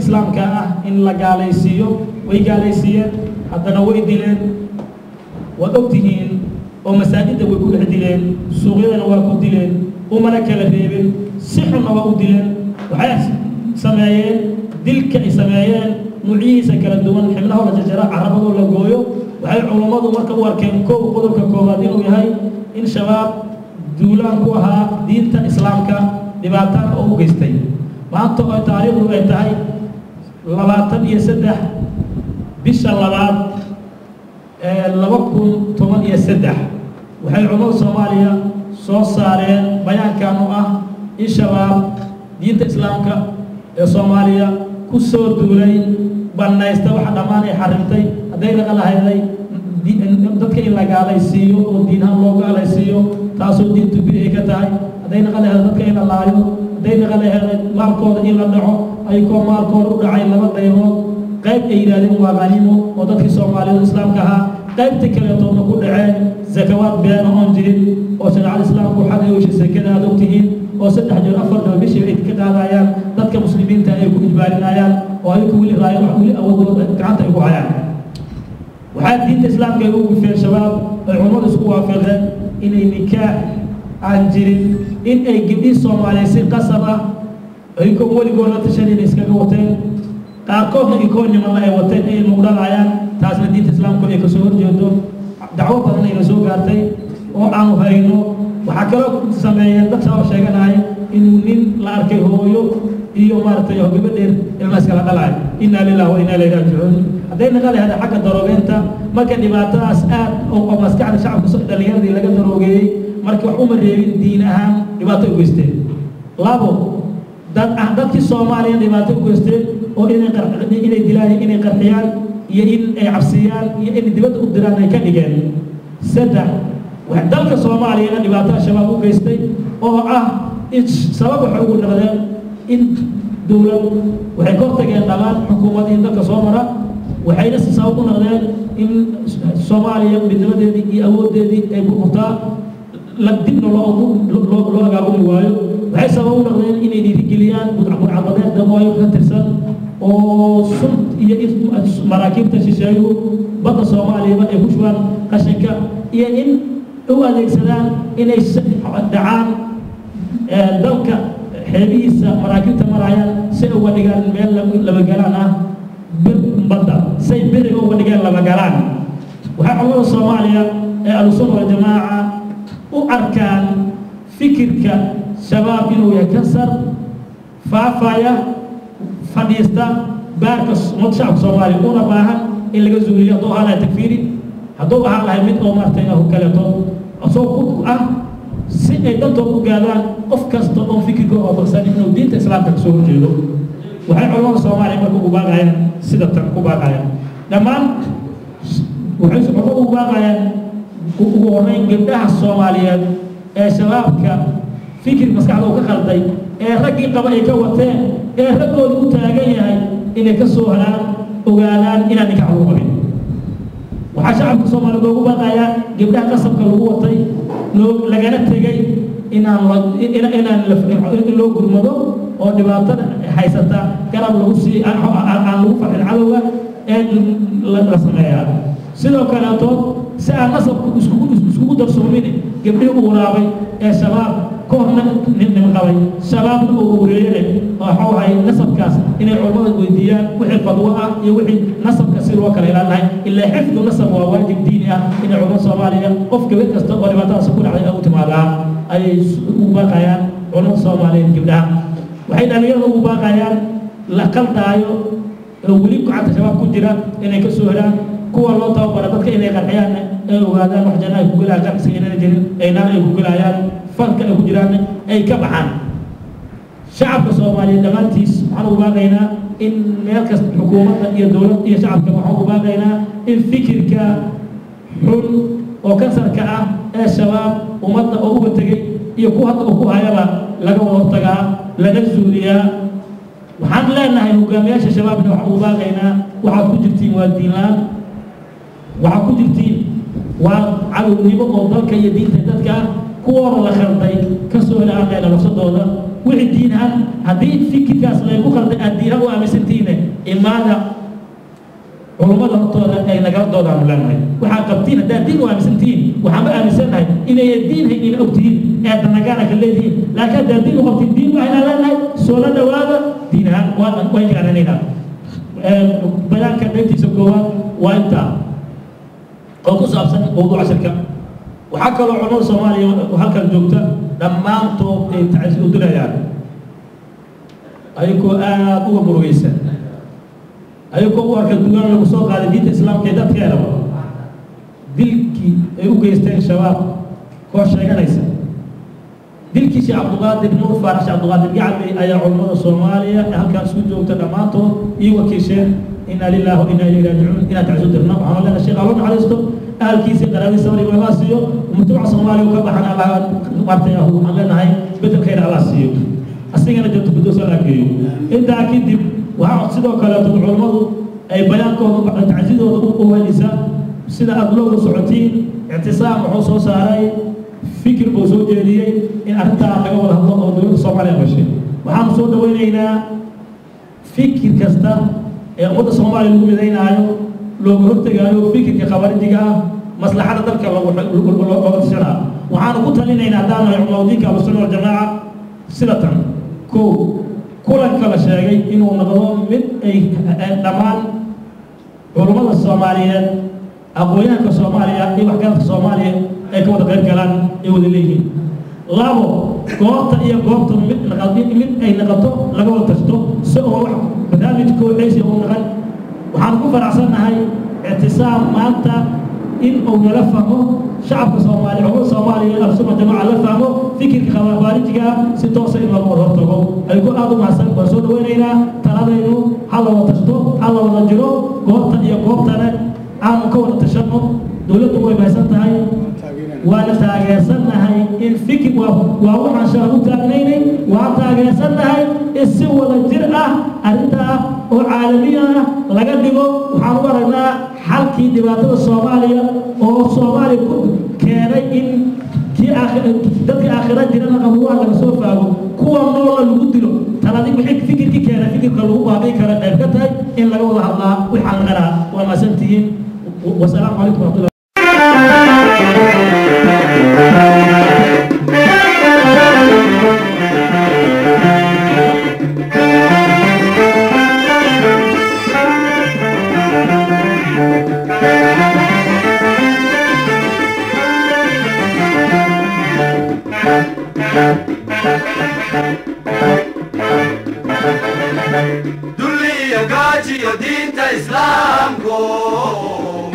إسلام كأه إن لقاليسيو ويقاليسيين حتى نوي دلين وأوتهين ومساجد ويكون عدلين سوقينا ويكون دلين وملك الريبين سحر ويكون دلين وحياس سمايين دلك سمايين نوعيسا كلا دوان حملها ولا ججراء عربه ولا قويو وحي علماء مركب واركين كو قدرك كوبادين ويهي إن شباب دولان كوها دينتا إسلامك دباتان أو قيستي وأنتو تاريخ ويتهي لباتن يسدح بش اللبات لبكم طمان يسدح وحي علماء الصومالية صارين بيان كانوا إن شباب دينتا إسلامك الصومالية كسر دولي بنا يستوى حد أماني حرمتي هذين قال هذي dadka in la gaalaysiiyo oo diinaha loo gaalaysiiyo taasoo diintu bidix ka tahay hadayna qaleehay dadka in la laayo hadayna qaleehay maalkooda in la dhaco ay ko maalkooda u dhacay laba qaybood qayb ay yiraahdeen waa qaniimo oo dadkii Soomaaliyeed islaamka ahaa qaybta kale toona ku dhaceen zakawaad been oo jirin oo sharci islaamku xaday oo shirkada aad ogtihiin oo 3 jeer 4 bishii ay ka qaadayaan dadka muslimiinta ay ku ijbaarinayaan oo ay ku wili raayaan wax wili awood gacanta ay ku hayaan waxaa diinta islaamka ay ugu fiir shabaab ay culimadu isku waafaqeen inay nikaax aan jirin in ay gabdhii Soomaaliyeed si qasab ah ay ku waligoona tashaneen iskaga wateen qaarkoodna ikoonimada ay wateen ay muudhalayaan taasna diinta islaamku ay ka soo horjeedo dacwo badan ay soo gaartay oo aan hayno waxa kale oo sameeyeen dad soo sheeganay inuu nin la arkay hooyo iyo maartay oo gabadheer ilma iskala dhalay inna lillahi wa inna ilayhi raaji'uun hadayna qale hada xagga daroogeenta marka dhibaatadaas aad oo maskaxda shacabka soo dhalinyarada laga daroogeeyay marka wax uma reebin diin ahaan dhibaato u geysteen labo dadkii Soomaaliyeed dhibaato u geysteen oo inay dilaan inay qarxiyaan iyo in ay cabsiyaan iyo in dibadda u diraan ay ka dhigeen saddex wax dalka Soomaaliyeed dhibaato shabaab u geystay oo sabab waxa ugu noqdeen in dawlad waxay ka tageen dhamaan xukuumadii dalka Soomaaliya waxayna sabab u noqdeen in Soomaaliya midnimadeedii iyo awoodeedii ay burburtaa la dibna loo agaabin waayo waxay sabab u noqdeen inay dhiirigeliyaan budcaqabadeed damooyo ka tirsan oo sun iyo maraakiibta shisheeyo badda Soomaaliya ay ku shubaan qashinka iyo in u adeegsadaan inay dhacaan dalka xeebihiisa maraakiibta marayaan si uga dhigaan meel laba galaan badda say biriga uga dhigaan laba galaan waxaa culimada Soomaaliya ee al-sunna wal jamaaca u arkaan fikirka shabaab inuu yahay kansar faafaya fadhiista baarka shacabka Soomaaliya una baahan in laga zuuliyo hadduu ahaan lahay takfiiri hadduu ahaan lahay mid oo martay oo kaleeto soo ku si ay dantood u gaadaan qof kasta oo fikirka oo barsan inuu diinta islaamka soo horjeedo waxay culimada Soomaaliya marka ugu baaqayaan sida tan ku baaqayaan dhammaan waxay ugu baaqayaan ugu horeyn gabdhaha Soomaaliyeed ee shabaabka fikir maskaxda ka qalday ee raggii qaba ay ka wateen ee raggoodu u taagan yahay inay ka soo helaan ogaadaan inaan ninka ugu qabin waxaa shacabka Soomaaliyeed ugu baaqayaan gabdhaha qasabka lagu watay lagana tegay inaan loo gurmado oo dhibaatada haysata garab lagu sii aan lagu farxin cadowga ee la sameeyaa sidoo kale si aan nasabku iskugu darsoomin gabdhii uu waraabay ee shabaab كوهنا نمقوي شباب ووريله وحوي نسب كاس إن العلماء الوديان وحي فضواء يوحي نسب كسير وكلا إلى الله إلا حفظ نسب وواجب دينها إن العلماء الصومالية قف كبير كاستقبل ما تسكون عليه أو تمالا أي وباقيان علماء الصومالية جبنا وحين أن يروا وباقيان لقل دايو وليك عند شباب كجرا إنك سهران كوا الله تعالى بدك إنك الحياة وهذا محجنا يقول لك سيدنا الجليل أين يقول عيال فرق الهجران أي كبحان شعب الصومالي دمانتيس عن وباقينا إن مركز حكومة هي دولة هي شعب كما وباقينا إن فكر كحل وكسر كأ الشباب ومضى أو بتجي يكون هذا أو هايلا لقوا وطجع لنزوليا وحن لنا هالوجامية الشباب وباقينا وحكوا جبتين والدينان وحكوا جبتين وعلى النبض وضلك يدين تدك كور الله خردي كسر الآن على رصد هذا وعدينها هذه في كاس لا يقول الدين هو أمسنتينه إمادة علماء الطوارئ أي نجار دور عن لنا وحقبتين ده دين وأمسنتين وحما أمسنها إن الدين هي الأوتين هذا نجارك الذي لكن ده دين وقت الدين وإحنا لنا سولنا وهذا دينها وين كان لنا بيان كبيت سكوا وأنت أو كسب موضوع شركة وحكى العلماء الصومالية وحكى الدكتور لما أنتم تعزوا دنيا أيكو أنا أبو برويسة أيكو واحد الدنيا المسوق على دين الإسلام كذا تكلم دلكي أيكو يستين شباب كوش شيء ليس دلكي شيء عبد القادر نور فارس عبد القادر يعني أي علماء الصومالية هل كان سوجو تدمانتو إيوه كيشين إنا لله وإنا إليه راجعون إنا تعزوا درنا وعمل لنا شيء قالون على استو أهل كيسي قراري سوري والله سيو ومتوع صومالي وكبحنا الله وارتياه وعمل لنا هاي بدل خير الله سيو أصلاً جبت بدوس لكيو إنت أكيد وعاد سيدو كلا العلماء أي بيانكم تعزيز وضوء النساء سيدا أغلب الصعوتين اعتصام وحصول ساري فكر بوزوج جديد إن أنت تقول الله ودول الصومالي ماشي وعم صوت وينينا فكر كستا يقود الصومالي المدينة عيو لو قلت قالوا فكر كخبرين جا مصلحة ذلك الله سنة وعن قلت لنا دانا يعموديك أبو السنة والجماعة سنة كل كلا شيء إنه نظام من أي دمان علماء الصوماليين أقوياء الصوماليين أي وحكاية الصوماليين أي كود غير كلام يقول ليه لابو قوت أي قوت من أي نقطة لقوا تشتو سووا بدأت تكون ليس هو نقل وحنقول فرعنا هاي اعتصام مالتا إن أو نلفهمه شعب الصومالي عمر الصومالي السنة جماعة لفهمه فكر خوارجها ستوصل إلى المرتبة الكل هذا مع سن برسول ويننا تلاذينه حلا وتشتو حلا ونجرو قوت يا قوتنا عام كون التشنم دولته وين بيسنتها هاي وأنا تاجسنا هاي الفكر وهو عن شهر تأميني وتاجسنا هاي السوى الجرأة أنت وعالمية لقدمه وحنورنا حلقي دبابة الصومالية أو الصومالي كان إن كي آخر دتك آخرات جرنا قبوا على سوفا كوا مولا الودلو ترى دي بحك فكر كي كان فكر قلوب أبي كان دبكتها إن لقوا الله وحنغنا وما سنتين والسلام عليكم ورحمة الله. Dulli ya gaji ya dinta Islam ko